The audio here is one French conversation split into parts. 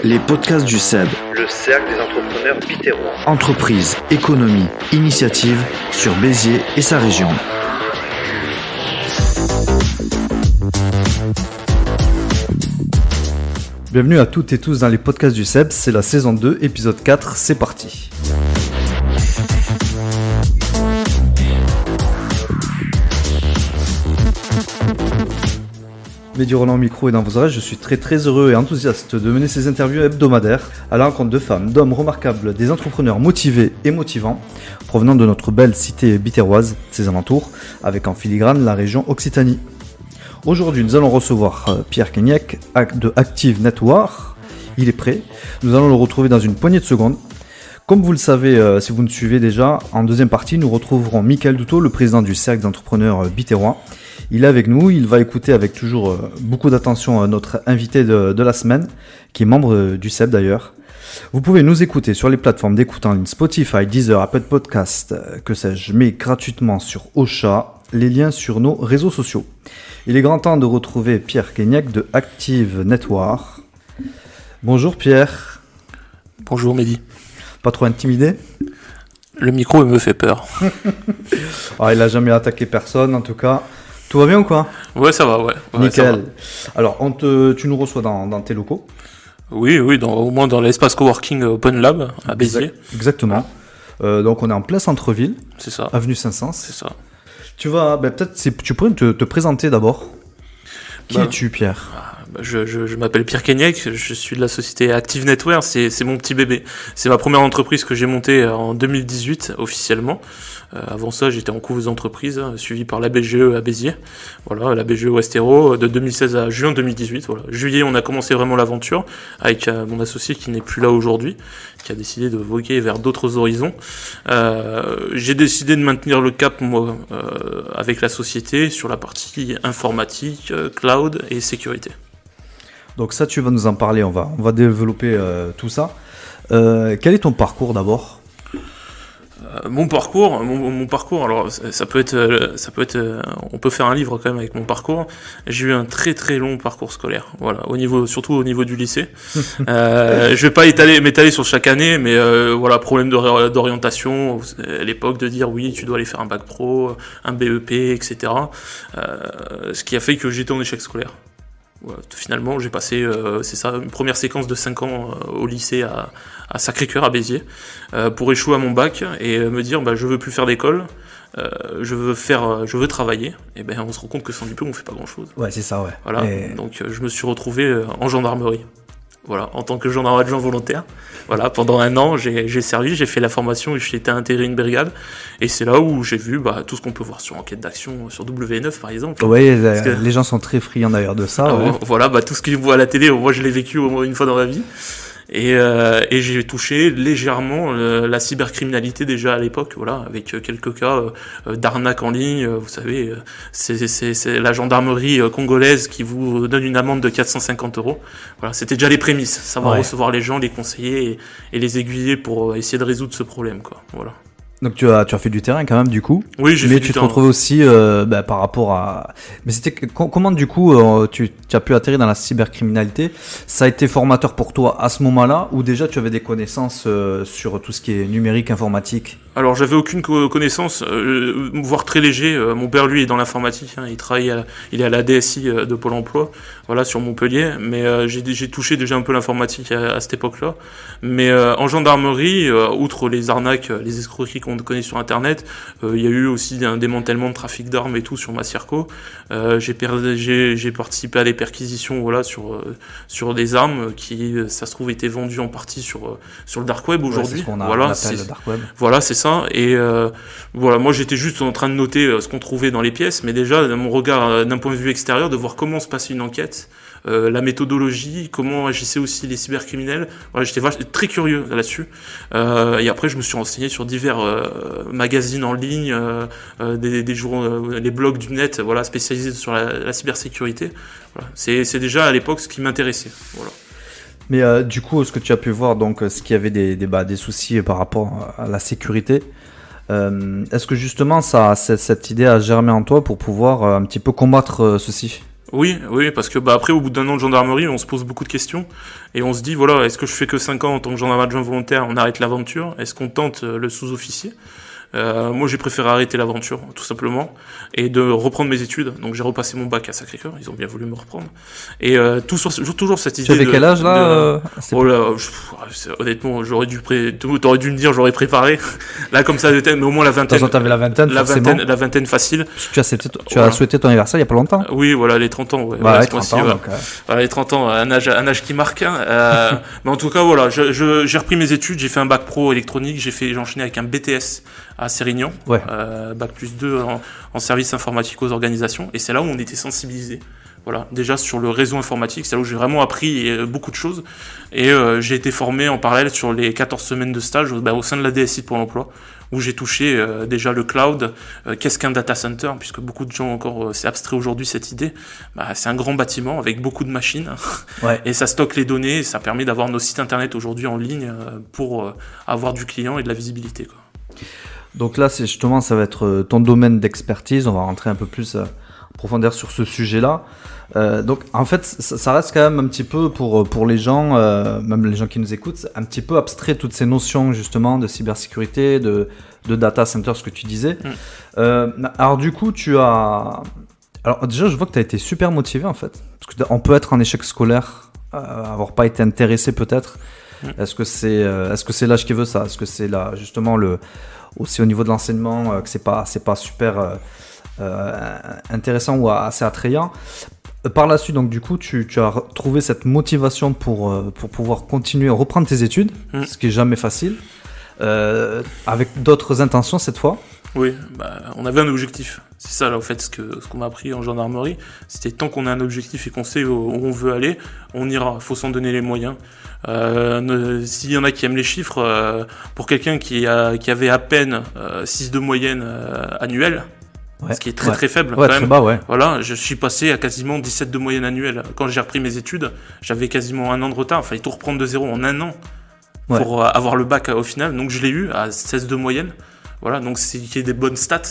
Les podcasts du CEB, le cercle des entrepreneurs biterrois. Entreprise, économie, initiative sur Béziers et sa région. Bienvenue à toutes et tous dans les podcasts du CEB, c'est la saison 2, épisode 4, c'est parti. Mehdi Roland au micro et dans vos oreilles, je suis très heureux et enthousiaste de mener ces interviews hebdomadaires à la rencontre de femmes, d'hommes remarquables, des entrepreneurs motivés et motivants provenant de notre belle cité biterroise, ses alentours, avec en filigrane la région Occitanie. Aujourd'hui, nous allons recevoir Pierre Kenyek de Active Network. Il est prêt. Nous allons le retrouver dans une poignée de secondes. Comme vous le savez, si vous nous suivez déjà, en deuxième partie, nous retrouverons Michael Doutot, le président du cercle d'entrepreneurs biterrois. Il est avec nous, il va écouter avec toujours beaucoup d'attention notre invité de la semaine, qui est membre du CEB d'ailleurs. Vous pouvez nous écouter sur les plateformes d'écoute en ligne Spotify, Deezer, Apple Podcast, que sais-je, mais gratuitement sur Ocha, les liens sur nos réseaux sociaux. Il est grand temps de retrouver Pierre Kenyek de Active Network. Bonjour Pierre. Bonjour Mehdi. Pas trop intimidé ? Le micro me fait peur. Il a jamais attaqué personne en tout cas. Tout va bien ou quoi ? Ouais, ça va, ouais. Nickel. Alors, tu nous reçois dans tes locaux ? Oui, au moins dans l'espace coworking Open Lab à Béziers. Exactement. Donc, on est en plein centre-ville. C'est ça. Avenue Saint-Saëns. C'est ça. Tu pourrais te présenter d'abord. Qui es-tu, Pierre ? Je m'appelle Pierre Kenyek, je suis de la société Active Network, c'est mon petit bébé. C'est ma première entreprise que j'ai montée en 2018 officiellement. Avant ça, j'étais en couveuse d'entreprise, suivi par la BGE à Béziers. Voilà, la BGE Westero de 2016 à juin 2018. Voilà. Juillet, on a commencé vraiment l'aventure avec mon associé qui n'est plus là aujourd'hui, qui a décidé de voguer vers d'autres horizons. J'ai décidé de maintenir le cap, moi, avec la société sur la partie informatique, cloud et sécurité. Donc ça, tu vas nous en parler, on va développer tout ça. Quel est ton parcours d'abord ? Mon parcours, alors ça peut être, on peut faire un livre quand même avec mon parcours. J'ai eu un très long parcours scolaire, voilà, surtout au niveau du lycée. Je vais pas m'étaler sur chaque année, mais voilà, problème d'orientation à l'époque, de dire oui, tu dois aller faire un bac pro, un BEP, etc. Ce qui a fait que j'étais en échec scolaire. Voilà, finalement, j'ai passé, une première séquence de 5 ans au lycée à Sacré-Cœur, à Béziers, pour échouer à mon bac et me dire, je veux plus faire d'école, je veux travailler. Et on se rend compte que sans diplôme, on fait pas grand-chose. Ouais, c'est ça, ouais. Voilà, donc je me suis retrouvé en gendarmerie. Voilà, en tant que gendarme adjoint volontaire. Voilà, pendant 1 an, j'ai servi, j'ai fait la formation et j'ai été intégré une brigade. Et c'est là où j'ai vu tout ce qu'on peut voir sur Enquête d'action, sur W9 par exemple. Oui, les gens sont très friands d'ailleurs de ça. Ouais. Voilà, tout ce qu'ils voient à la télé, moi je l'ai vécu au moins une fois dans ma vie. Et j'ai touché légèrement la cybercriminalité déjà à l'époque, voilà, avec quelques cas d'arnaque en ligne. Vous savez, c'est la gendarmerie congolaise qui vous donne une amende de 450 €. Voilà, c'était déjà les prémices, savoir recevoir les gens, les conseiller et les aiguiller pour essayer de résoudre ce problème, quoi. Voilà. Donc tu as fait du terrain quand même du coup. Oui, j'ai fait du terrain. Mais tu te retrouves aussi par rapport à... Mais c'était comment du coup tu as pu atterrir dans la cybercriminalité ? Ça a été formateur pour toi à ce moment-là ou déjà tu avais des connaissances sur tout ce qui est numérique, informatique ? Alors j'avais aucune connaissance, voire très léger. Mon père lui est dans l'informatique, il est à la DSI de Pôle Emploi, voilà, sur Montpellier. Mais j'ai touché déjà un peu l'informatique à cette époque-là. Mais en gendarmerie, outre les arnaques, les escroqueries qu'on connaît sur Internet, il y a eu aussi un démantèlement de trafic d'armes et tout sur Massirco. J'ai participé à des perquisitions, voilà, sur des armes qui, ça se trouve, étaient vendues en partie sur le dark web aujourd'hui. C'est ce qu'on voilà, appelle le dark web. Voilà, c'est ça. Et voilà, moi j'étais juste en train de noter ce qu'on trouvait dans les pièces, mais déjà mon regard d'un point de vue extérieur, de voir comment se passait une enquête, la méthodologie, comment agissaient aussi les cybercriminels. Voilà, j'étais très curieux là-dessus. Et après, je me suis renseigné sur divers magazines en ligne, des journaux, les blogs du net, voilà, spécialisés sur la cybersécurité. Voilà. C'est déjà à l'époque ce qui m'intéressait. Voilà. Mais du coup, ce que tu as pu voir, donc, ce qu'il y avait des soucis par rapport à la sécurité, est-ce que justement cette idée a germé en toi pour pouvoir un petit peu combattre ceci ? Oui, parce que après, au bout d'un an de gendarmerie, on se pose beaucoup de questions et on se dit, voilà, est-ce que je fais que 5 ans en tant que gendarme adjoint volontaire, on arrête l'aventure? Est-ce qu'on tente le sous-officier? Moi, j'ai préféré arrêter l'aventure, tout simplement, et de reprendre mes études. Donc, j'ai repassé mon bac à Sacré-Cœur. Ils ont bien voulu me reprendre. Et toujours cette idée. Tu avais quel âge là Oh là, honnêtement, t'aurais dû me dire, j'aurais préparé. Là, comme ça, mais au moins la vingtaine. Attends, t'avais la vingtaine, forcément. La vingtaine facile. Tu as souhaité ton anniversaire il y a pas longtemps. Oui, voilà, les 30 ans. Ouais, ouais, 30 ans. Donc, voilà, les 30 ans, un âge qui marque. Mais en tout cas, voilà, j'ai repris mes études. J'ai fait un bac pro électronique. J'ai enchaîné avec un BTS à Sérignan, bac plus 2 en service informatique aux organisations, et c'est là où on était sensibilisés. Voilà, déjà sur le réseau informatique, c'est là où j'ai vraiment appris beaucoup de choses, et j'ai été formé en parallèle sur les 14 semaines de stage au sein de la DSI de Pôle emploi, où j'ai touché déjà le cloud, qu'est-ce qu'un data center, puisque beaucoup de gens encore, c'est abstrait aujourd'hui cette idée, c'est un grand bâtiment avec beaucoup de machines, et ça stocke les données, et ça permet d'avoir nos sites internet aujourd'hui en ligne pour avoir du client et de la visibilité, quoi. Donc là, c'est justement, ça va être ton domaine d'expertise. On va rentrer un peu plus en profondeur sur ce sujet-là. Donc, en fait, ça reste quand même un petit peu pour les gens, même les gens qui nous écoutent, un petit peu abstrait toutes ces notions justement de cybersécurité, de data center, ce que tu disais. Alors du coup, alors déjà, je vois que tu as été super motivé en fait. Parce qu'on peut être en échec scolaire, avoir pas été intéressé peut-être. Est-ce que c'est l'âge qui veut ça? Est-ce que c'est là justement aussi au niveau de l'enseignement que c'est pas super intéressant ou assez attrayant? Par la suite, donc du coup, tu as trouvé cette motivation pour pouvoir continuer à reprendre tes études, ce qui est jamais facile, avec d'autres intentions cette fois. Oui, on avait un objectif. C'est ça, là, au fait, ce qu'on m'a appris en gendarmerie. C'était tant qu'on a un objectif et qu'on sait où on veut aller, on ira. Il faut s'en donner les moyens. S'il y en a qui aiment les chiffres, pour quelqu'un qui avait à peine 6 de moyenne annuelle, ce qui est très très faible quand même. Bas, voilà, je suis passé à quasiment 17 de moyenne annuelle. Quand j'ai repris mes études, j'avais quasiment un an de retard. Il fallait tout reprendre de zéro en un an pour avoir le bac au final. Donc je l'ai eu à 16 de moyenne. Voilà, donc c'est qu'il y ait des bonnes stats.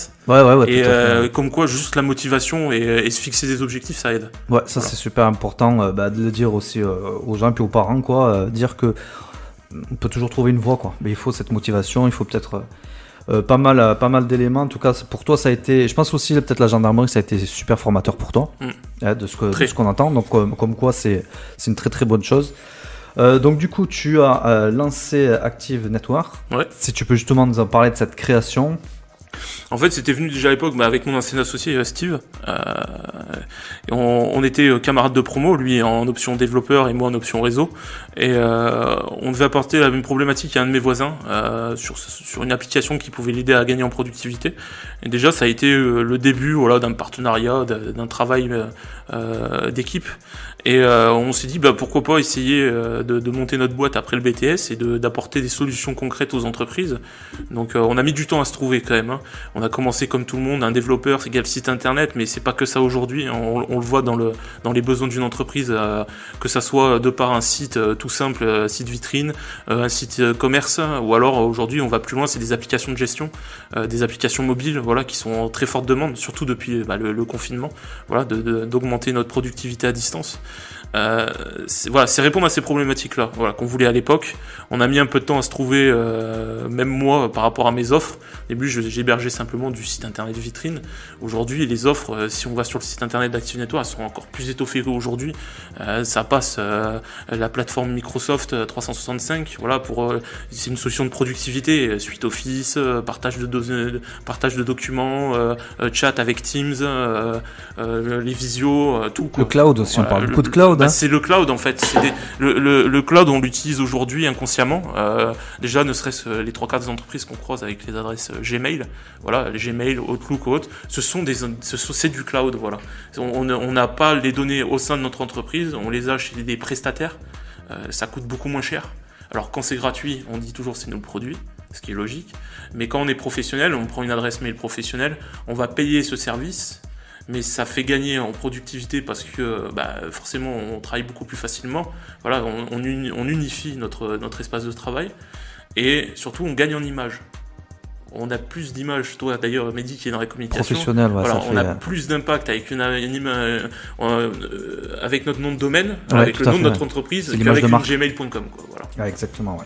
Et comme quoi, juste la motivation et se fixer des objectifs, ça aide. Ouais, ça c'est super important de le dire aussi aux gens et puis aux parents, quoi. Dire que on peut toujours trouver une voie, quoi. Mais il faut cette motivation, il faut peut-être pas mal d'éléments. En tout cas, pour toi, ça a été. Je pense aussi peut-être la gendarmerie, ça a été super formateur pour toi, de ce qu'on entend. Donc, comme quoi, c'est une très très bonne chose. Donc du coup tu as lancé Active Network. Si tu peux justement nous en parler de cette création. En fait, c'était venu déjà à l'époque avec mon ancien associé Steve. On était camarades de promo, lui en option développeur et moi en option réseau. Et on devait apporter la même problématique à un de mes voisins sur une application qui pouvait l'aider à gagner en productivité. Et déjà, ça a été le début d'un partenariat, d'un travail d'équipe. Et on s'est dit pourquoi pas essayer de monter notre boîte après le BTS et d'apporter des solutions concrètes aux entreprises. Donc on a mis du temps à se trouver quand même. On a commencé comme tout le monde, un développeur égale site internet, mais c'est pas que ça aujourd'hui. On le voit dans les besoins d'une entreprise, que ça soit de par un site tout simple, site vitrine, un site commerce, ou alors aujourd'hui on va plus loin, c'est des applications de gestion, des applications mobiles, qui sont en très forte demande, surtout depuis le confinement, d'augmenter notre productivité à distance. C'est répondre à ces problématiques-là, qu'on voulait à l'époque. On a mis un peu de temps à se trouver, même moi, par rapport à mes offres. Au début, j'hébergeais simplement du site internet vitrine. Aujourd'hui, les offres, si on va sur le site internet d'Active Network, elles sont encore plus étoffées qu'aujourd'hui. Ça passe la plateforme Microsoft 365. C'est une solution de productivité, suite Office, partage de documents, chat avec Teams, les visios, tout. Le cloud aussi, on parle beaucoup de cloud. C'est le cloud en fait. Le cloud, on l'utilise aujourd'hui inconsciemment. Déjà, ne serait-ce les 3/4 des entreprises qu'on croise avec les adresses Gmail, Gmail, Outlook ou autres, c'est du cloud. On n'a pas les données au sein de notre entreprise, on les a chez des prestataires. Ça coûte beaucoup moins cher. Alors quand c'est gratuit, on dit toujours c'est nos produits, ce qui est logique. Mais quand on est professionnel, on prend une adresse mail professionnelle, on va payer ce service. Mais ça fait gagner en productivité parce que forcément on travaille beaucoup plus facilement. On unifie notre espace de travail et surtout on gagne en image. on a plus d'images. Toi, d'ailleurs, Mehdi, qui est dans la communication. Professionnel, voilà, ça on a fait... plus d'impact avec avec notre nom de domaine, Ouais, avec tout le à nom fait, de notre ouais. entreprise, C'est l'image qu'avec de une marque. gmail.com, quoi. Voilà. Ouais, exactement, ouais.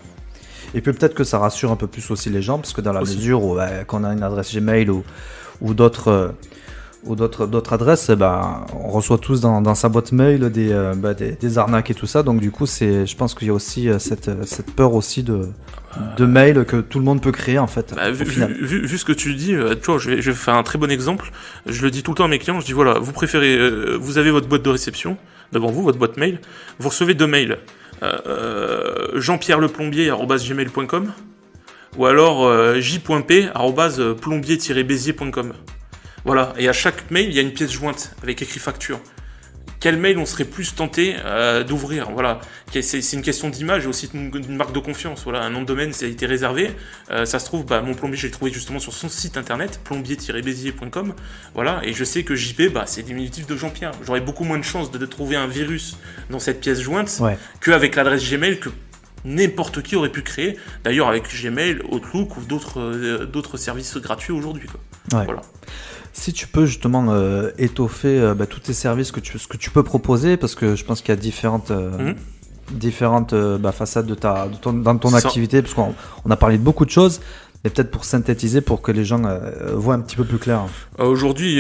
Et puis peut-être que ça rassure un peu plus aussi les gens, parce que dans la Aussi. mesure où qu'on a une adresse Gmail ou d'autres adresses, on reçoit tous dans sa boîte mail des arnaques et tout ça. Donc du coup, je pense qu'il y a aussi cette peur aussi de mail que tout le monde peut créer en fait. Bah, au final. vu ce que tu dis, tu vois, je vais faire un très bon exemple. Je le dis tout le temps à mes clients, je dis voilà, vous préférez, vous avez votre boîte de réception devant vous, votre boîte mail, vous recevez 2 mails, jeanpierrelepombier@gmail.com ou alors j.p@plombier-béziers.com. Voilà, et à chaque mail, il y a une pièce jointe avec écrit facture. Quel mail on serait plus tenté d'ouvrir? Voilà, c'est une question d'image et aussi d'une marque de confiance. Voilà, un nom de domaine, ça a été réservé. Ça se trouve, mon plombier, je l'ai trouvé justement sur son site internet, plombier-béziers.com. Voilà, et je sais que JP, c'est diminutif de Jean-Pierre. J'aurais beaucoup moins de chances de trouver un virus dans cette pièce jointe qu'avec l'adresse Gmail que n'importe qui aurait pu créer. D'ailleurs, avec Gmail, Outlook ou d'autres services gratuits aujourd'hui, quoi. Ouais. Voilà. Si tu peux justement étoffer tous tes services ce que tu peux proposer, parce que je pense qu'il y a différentes façades dans ton C'est ça. activité, parce qu'on a parlé de beaucoup de choses, mais peut-être pour synthétiser, pour que les gens voient un petit peu plus clair. Aujourd'hui,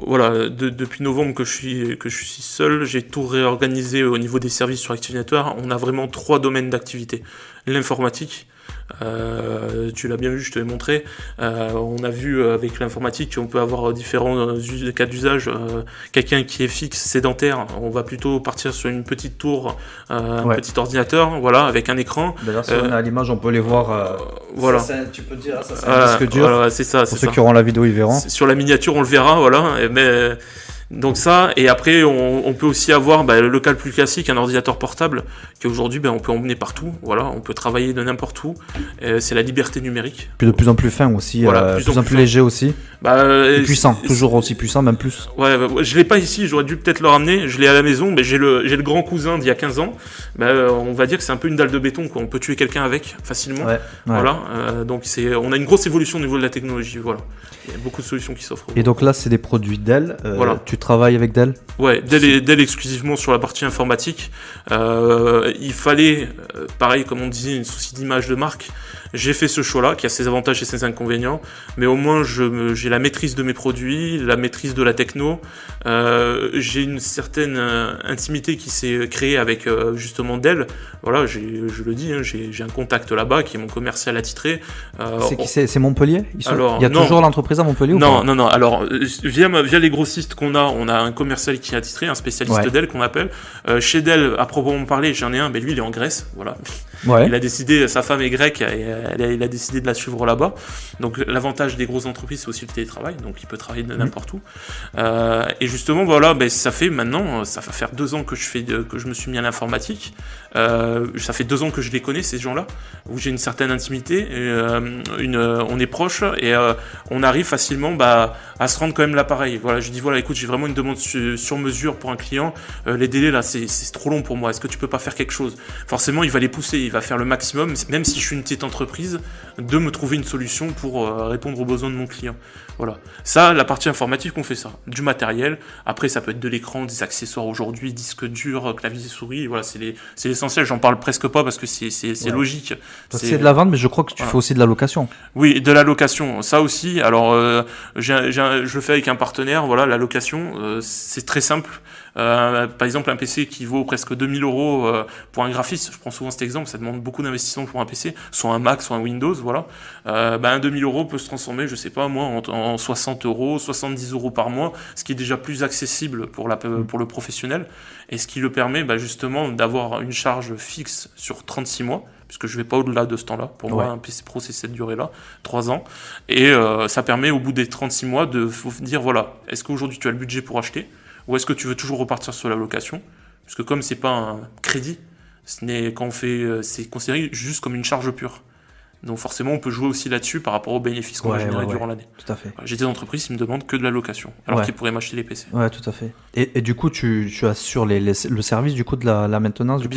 voilà, depuis novembre que je suis seul, j'ai tout réorganisé au niveau des services sur Activator. On a vraiment 3 domaines d'activité. L'informatique, tu l'as bien vu, je te l'ai montré. On a vu avec l'informatique qu'on peut avoir différents cas d'usage. Quelqu'un qui est fixe, sédentaire, on va plutôt partir sur une petite tour, un petit ordinateur, voilà, avec un écran. D'ailleurs, si on est à l'image, on peut les voir. Voilà. Tu peux dire, ça c'est un disque dur. Voilà, c'est ça. Pour ceux qui auront la vidéo, ils verront. Sur la miniature, on le verra, voilà. Mais donc ça, et après, on peut aussi avoir le cas le plus classique, un ordinateur portable, qui aujourd'hui, on peut emmener partout. Voilà, on peut travailler de n'importe où. C'est la liberté numérique. Puis de plus en plus fin aussi, Voilà, de plus en plus léger aussi. Et puissant, toujours aussi puissant, même plus. Ouais, je l'ai pas ici, j'aurais dû peut-être le ramener. Je l'ai à la maison, mais j'ai le grand cousin d'il y a 15 ans. On va dire que c'est un peu une dalle de béton, quoi. On peut tuer quelqu'un avec facilement. Voilà. Donc on a une grosse évolution au niveau de la technologie. Voilà. Il y a beaucoup de solutions qui s'offrent. Et donc là, c'est des produits Dell. Voilà. Tu travailles avec Dell? Ouais, Dell exclusivement sur la partie informatique. Il fallait, pareil, comme on disait, une souci d'image de marque. J'ai fait ce choix-là, qui a ses avantages et ses inconvénients, mais au moins j'ai la maîtrise de mes produits, la maîtrise de la techno. J'ai une certaine intimité qui s'est créée avec justement Dell. Voilà, je le dis, j'ai un contact là-bas qui est mon commercial attitré. C'est Montpellier? Il y a toujours l'entreprise à Montpellier? Non. Alors, via les grossistes qu'on a, on a un commercial qui est attitré, un spécialiste Dell qu'on appelle. Chez Dell, à proprement parler, j'en ai un, mais lui, il est en Grèce. Voilà. Ouais. Il a décidé, sa femme est grecque, et il a décidé de la suivre là-bas. Donc, l'avantage des grosses entreprises, c'est aussi le télétravail. Donc, il peut travailler de n'importe où. Et justement, voilà, ça fait maintenant, ça va faire 2 ans que je me suis mis à l'informatique. Ça fait 2 ans que je les connais, ces gens-là, où j'ai une certaine intimité, on est proches, et on arrive facilement à se rendre quand même l'appareil. Voilà, je dis voilà, écoute, j'ai vraiment une demande sur mesure pour un client. Les délais là, c'est trop long pour moi. Est-ce que tu peux pas faire quelque chose? Forcément, il va les pousser, il va faire le maximum, même si je suis une petite entreprise, de me trouver une solution pour répondre aux besoins de mon client. Voilà. Ça, la partie informatique, on fait ça. Du matériel. Après, ça peut être de l'écran, des accessoires aujourd'hui, disque dur, clavier souris. Voilà, c'est l'essentiel. J'en parle presque pas parce que c'est logique. C'est de la vente, mais je crois que tu fais aussi de la location. Oui, de la location. Ça aussi. Alors, je le fais avec un partenaire. Voilà, la location, c'est très simple. Par exemple, un PC qui vaut presque 2000 € pour un graphiste, je prends souvent cet exemple, ça demande beaucoup d'investissement pour un PC, soit un Mac, soit un Windows, voilà. Un 2000 € peut se transformer, je sais pas moi, en 60 €, 70 € par mois, ce qui est déjà plus accessible pour le professionnel, et ce qui le permet justement d'avoir une charge fixe sur 36 mois, puisque je vais pas au-delà de ce temps-là. Pour moi, un PC Pro, c'est cette durée-là, 3 ans. Et ça permet, au bout des 36 mois, de vous dire, voilà, est-ce qu'aujourd'hui tu as le budget pour acheter, ou est-ce que tu veux toujours repartir sur la location? Parce que comme c'est pas un crédit, c'est considéré juste comme une charge pure. Donc forcément, on peut jouer aussi là-dessus par rapport aux bénéfices qu'on va générer durant l'année. Tout à fait. Voilà, j'ai des entreprises qui me demandent que de la location, alors qu'ils pourraient m'acheter les PC. Ouais, tout à fait. Et du coup, tu assures le service du coup de la maintenance, du coup,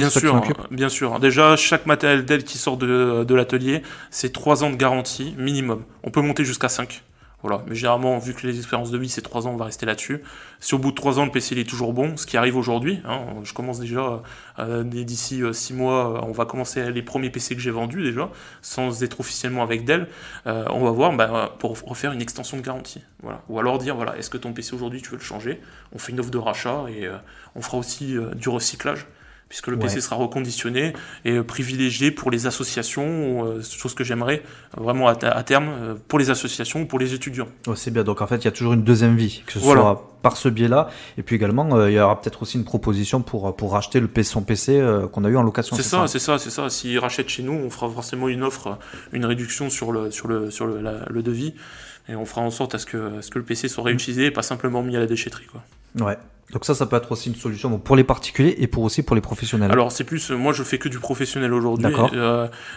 Bien sûr. Déjà, chaque matériel Dell qui sort de l'atelier, c'est 3 ans de garantie minimum. On peut monter jusqu'à 5. Voilà. Mais généralement, vu que les expériences de vie, c'est 3 ans, on va rester là-dessus. Si au bout de 3 ans, le PC il est toujours bon, ce qui arrive aujourd'hui, je commence déjà, d'ici 6 mois, on va commencer les premiers PC que j'ai vendus déjà, sans être officiellement avec Dell. On va voir pour refaire une extension de garantie. Voilà. Ou alors dire, voilà, est-ce que ton PC aujourd'hui, tu veux le changer ? On fait une offre de rachat et on fera aussi du recyclage, puisque le PC sera reconditionné et privilégié pour les associations, chose que j'aimerais vraiment à terme pour les associations ou pour les étudiants. Oh, c'est bien, donc en fait il y a toujours une deuxième vie, que ce soit par ce biais-là, et puis également il y aura peut-être aussi une proposition pour racheter son PC qu'on a eu en location. C'est ça. S'ils rachètent chez nous, on fera forcément une offre, une réduction sur le devis, et on fera en sorte à ce que le PC soit réutilisé et pas simplement mis à la déchetterie, quoi. Ouais. Donc ça peut être aussi une solution pour les particuliers et aussi pour les professionnels. Alors c'est plus, moi je fais que du professionnel aujourd'hui. D'accord.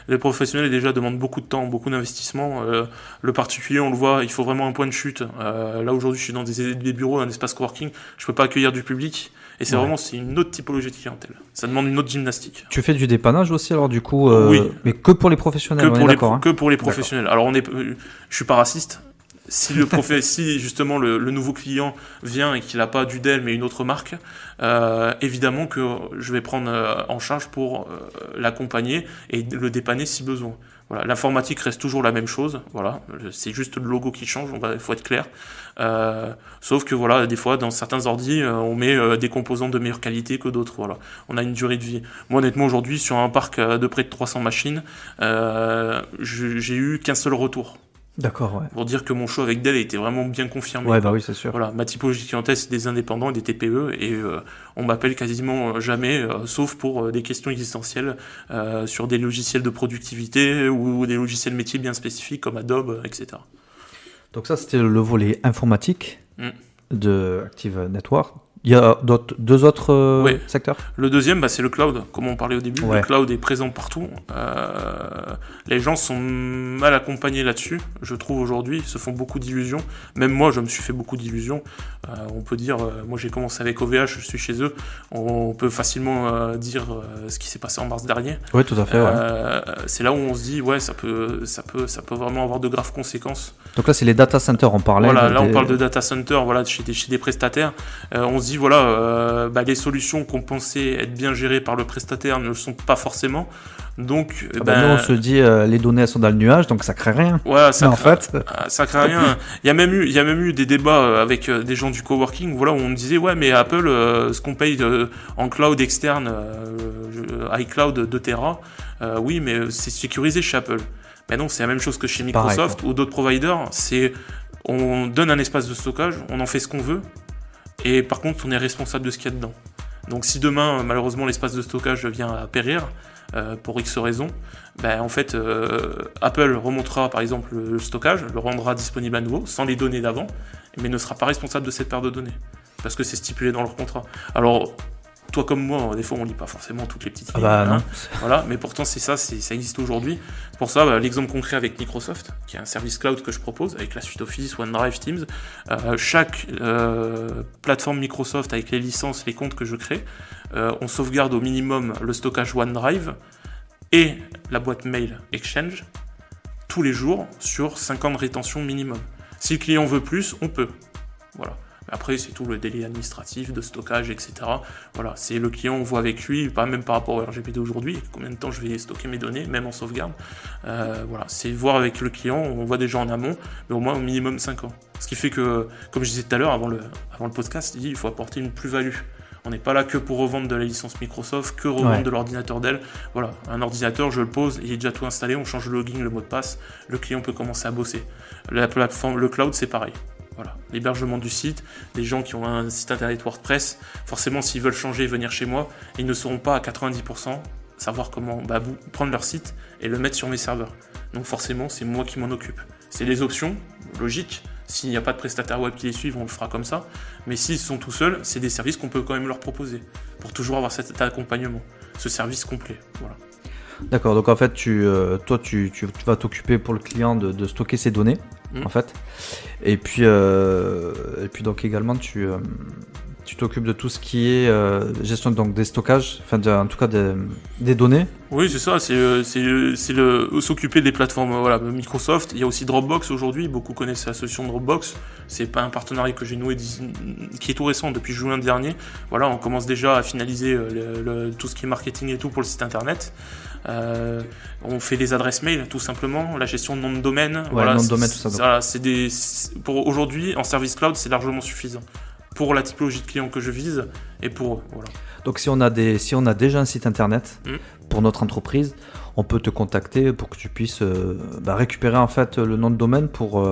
Les professionnels déjà demandent beaucoup de temps, beaucoup d'investissement. Le particulier, on le voit, il faut vraiment un point de chute. Là aujourd'hui je suis dans des bureaux, un espace coworking, je peux pas accueillir du public. Et c'est une autre typologie de clientèle. Ça demande une autre gymnastique. Tu fais du dépannage aussi alors du coup Oui. Mais que pour les professionnels, que pour les professionnels. Alors je suis pas raciste. Si justement le nouveau client vient et qu'il n'a pas du Dell mais une autre marque, évidemment que je vais prendre en charge pour l'accompagner et le dépanner si besoin. Voilà, l'informatique reste toujours la même chose. Voilà, c'est juste le logo qui change. Il faut être clair. Sauf que voilà, des fois dans certains ordi, on met des composants de meilleure qualité que d'autres. Voilà, on a une durée de vie. Moi honnêtement aujourd'hui sur un parc de près de 300 machines, j'ai eu qu'un seul retour. D'accord, ouais. Pour dire que mon choix avec Dell était vraiment bien confirmé. Ouais, bah oui, c'est sûr. Voilà, ma typologie de clientèle, c'est des indépendants et des TPE, et on m'appelle quasiment jamais, sauf pour des questions existentielles sur des logiciels de productivité ou des logiciels métiers bien spécifiques comme Adobe, etc. Donc ça, c'était le volet informatique de Active Network. Il y a deux autres secteurs. Le deuxième, c'est le cloud, comme on parlait au début. Ouais. Le cloud est présent partout. Les gens sont mal accompagnés là-dessus, je trouve aujourd'hui. Ils se font beaucoup d'illusions. Même moi, je me suis fait beaucoup d'illusions. On peut dire, moi j'ai commencé avec OVH, je suis chez eux. On peut facilement dire ce qui s'est passé en mars dernier. Oui, tout à fait. C'est là où on se dit, ça peut vraiment avoir de graves conséquences. Donc là, c'est les data centers, on parlait. Voilà, là on parle de data centers, voilà, chez des prestataires. On se dit, les solutions qu'on pensait être bien gérées par le prestataire ne le sont pas forcément. Donc, nous, on se dit, les données elles sont dans le nuage, donc ça crée rien. Ouais, ça crée rien. Il y a même eu des débats avec des gens du coworking, où on me disait, mais Apple, ce qu'on paye en cloud externe, iCloud 2 Tera, oui, mais c'est sécurisé chez Apple. Mais non, c'est la même chose que chez Microsoft ou d'autres providers. On donne un espace de stockage, on en fait ce qu'on veut. Et par contre, on est responsable de ce qu'il y a dedans. Donc si demain, malheureusement, l'espace de stockage vient à périr, pour X raisons, Apple remontera par exemple le stockage, le rendra disponible à nouveau, sans les données d'avant, mais ne sera pas responsable de cette perte de données, parce que c'est stipulé dans leur contrat. Alors, toi comme moi, des fois on lit pas forcément toutes les petites lignes, non. Voilà, mais pourtant ça existe aujourd'hui. C'est pour ça, l'exemple concret avec Microsoft, qui est un service cloud que je propose, avec la suite Office, OneDrive, Teams, chaque plateforme Microsoft avec les licences, les comptes que je crée, on sauvegarde au minimum le stockage OneDrive et la boîte mail Exchange tous les jours sur 5 ans de rétention minimum. Si le client veut plus, on peut. Voilà. Après, c'est tout le délai administratif, de stockage, etc. Voilà, c'est le client, on voit avec lui, pas même par rapport au RGPD aujourd'hui, combien de temps je vais stocker mes données, même en sauvegarde. Voilà, c'est voir avec le client, on voit déjà en amont, mais au moins au minimum 5 ans. Ce qui fait que, comme je disais tout à l'heure, avant le podcast, il faut apporter une plus-value. On n'est pas là que pour revendre de la licence Microsoft, que revendre de l'ordinateur Dell. Voilà, un ordinateur, je le pose, il est déjà tout installé, on change le login, le mot de passe, le client peut commencer à bosser. La plateforme, le cloud, c'est pareil. Voilà, l'hébergement du site, des gens qui ont un site internet WordPress, forcément s'ils veulent changer et venir chez moi, ils ne sauront pas à 90% savoir comment prendre leur site et le mettre sur mes serveurs. Donc forcément, c'est moi qui m'en occupe. C'est les options, logique. S'il n'y a pas de prestataire web qui les suivent, on le fera comme ça. Mais s'ils sont tout seuls, c'est des services qu'on peut quand même leur proposer pour toujours avoir cet accompagnement, ce service complet. Voilà. D'accord, donc en fait, toi, tu vas t'occuper pour le client de stocker ses données, en fait. Et puis donc également, tu t'occupes de tout ce qui est gestion donc, des stockages, enfin en tout cas des données. Oui, c'est ça, s'occuper des plateformes voilà, Microsoft. Il y a aussi Dropbox aujourd'hui, beaucoup connaissent la solution Dropbox. C'est pas un partenariat que j'ai noué qui est tout récent, depuis juin dernier. Voilà, on commence déjà à finaliser tout ce qui est marketing et tout pour le site internet. On fait les adresses mail tout simplement, la gestion de nom de domaine. Ouais, voilà, nom de domaine, tout ça. Voilà, pour aujourd'hui, en service cloud, c'est largement suffisant pour la typologie de clients que je vise et pour eux. Voilà. Donc si on a déjà un site internet pour notre entreprise, on peut te contacter pour que tu puisses récupérer en fait le nom de domaine pour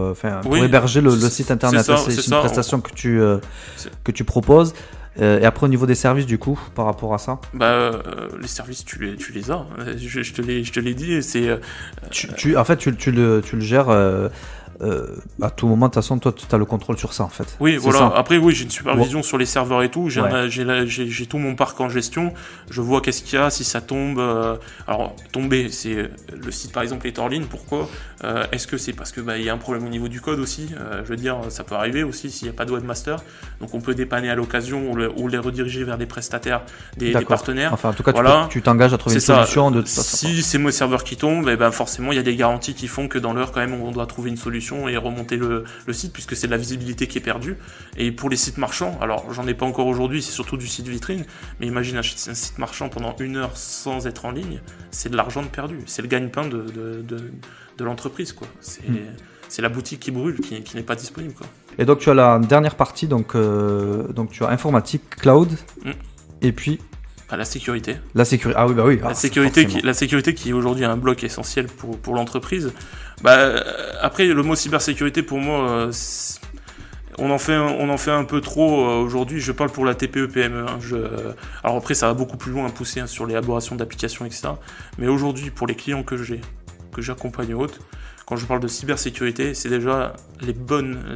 héberger le site internet. C'est une prestation que tu proposes. Et après au niveau des services du coup par rapport à ça, les services tu les as. Je te l'ai dit. C'est en fait tu le gères. À tout moment, de toute façon, toi, tu as le contrôle sur ça, en fait. Oui, voilà. Ça. Après, oui, j'ai une supervision sur les serveurs et tout. J'ai tout mon parc en gestion. Je vois qu'est-ce qu'il y a, si ça tombe. Alors, tomber, c'est le site, par exemple, est hors ligne. Pourquoi est-ce que c'est parce que il y a un problème au niveau du code aussi. Je veux dire, ça peut arriver aussi s'il n'y a pas de webmaster. Donc, on peut dépanner à l'occasion ou les rediriger vers des prestataires, des partenaires. Enfin, en tout cas, tu t'engages à trouver une solution de toute façon. Si c'est mon serveur qui tombe, forcément, il y a des garanties qui font que dans l'heure, quand même, on doit trouver une solution et remonter le site, puisque c'est de la visibilité qui est perdue. Et pour les sites marchands, alors j'en ai pas encore aujourd'hui, c'est surtout du site vitrine, mais imagine un site marchand pendant 1 heure sans être en ligne, c'est de l'argent de perdu, c'est le gagne-pain de l'entreprise, quoi. C'est la boutique qui brûle, qui n'est pas disponible, quoi. Et donc tu as la dernière partie, donc tu as informatique, cloud, et puis la sécurité. La sécurité. Ah oui, bah oui. La sécurité qui est aujourd'hui un bloc essentiel pour l'entreprise. Après, le mot cybersécurité, pour moi, on en fait un peu trop aujourd'hui. Je parle pour la TPE-PME. Alors après, ça va beaucoup plus loin à pousser sur l'élaboration d'applications, etc. Mais aujourd'hui, pour les clients que j'accompagne ou autres, quand je parle de cybersécurité, c'est déjà la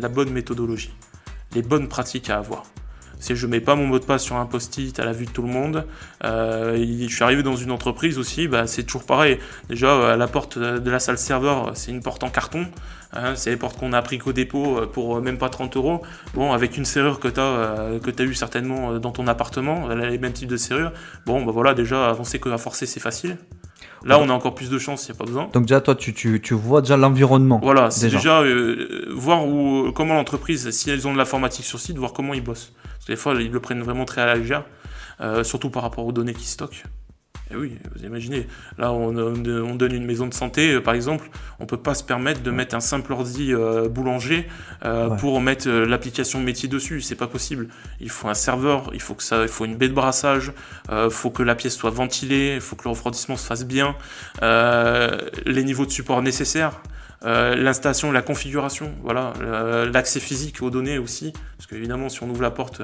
bonne méthodologie, les bonnes pratiques à avoir. Si je mets pas mon mot de passe sur un post-it à la vue de tout le monde, je suis arrivé dans une entreprise aussi, c'est toujours pareil. Déjà, à la porte de la salle serveur, c'est une porte en carton. C'est les portes qu'on a pris qu'au dépôt pour même pas 30 €. Bon, avec une serrure que t'as eu certainement dans ton appartement, les mêmes types de serrures. Bon, voilà, déjà, avancer que à forcer, c'est facile. Là, on a encore plus de chance, il n'y a pas besoin. Donc déjà, toi, tu vois déjà l'environnement. Voilà, c'est déjà voir comment l'entreprise, si elles ont de l'informatique sur site, voir comment ils bossent. Parce que des fois, ils le prennent vraiment très à la légère, surtout par rapport aux données qu'ils stockent. Et oui, vous imaginez, là on donne une maison de santé, par exemple, on peut pas se permettre de mettre un simple ordi boulanger pour mettre l'application métier dessus, c'est pas possible. Il faut un serveur, il faut une baie de brassage, faut que la pièce soit ventilée, il faut que le refroidissement se fasse bien, les niveaux de support nécessaires. L'installation, la configuration, voilà, l'accès physique aux données aussi, parce qu'évidemment si on ouvre la porte,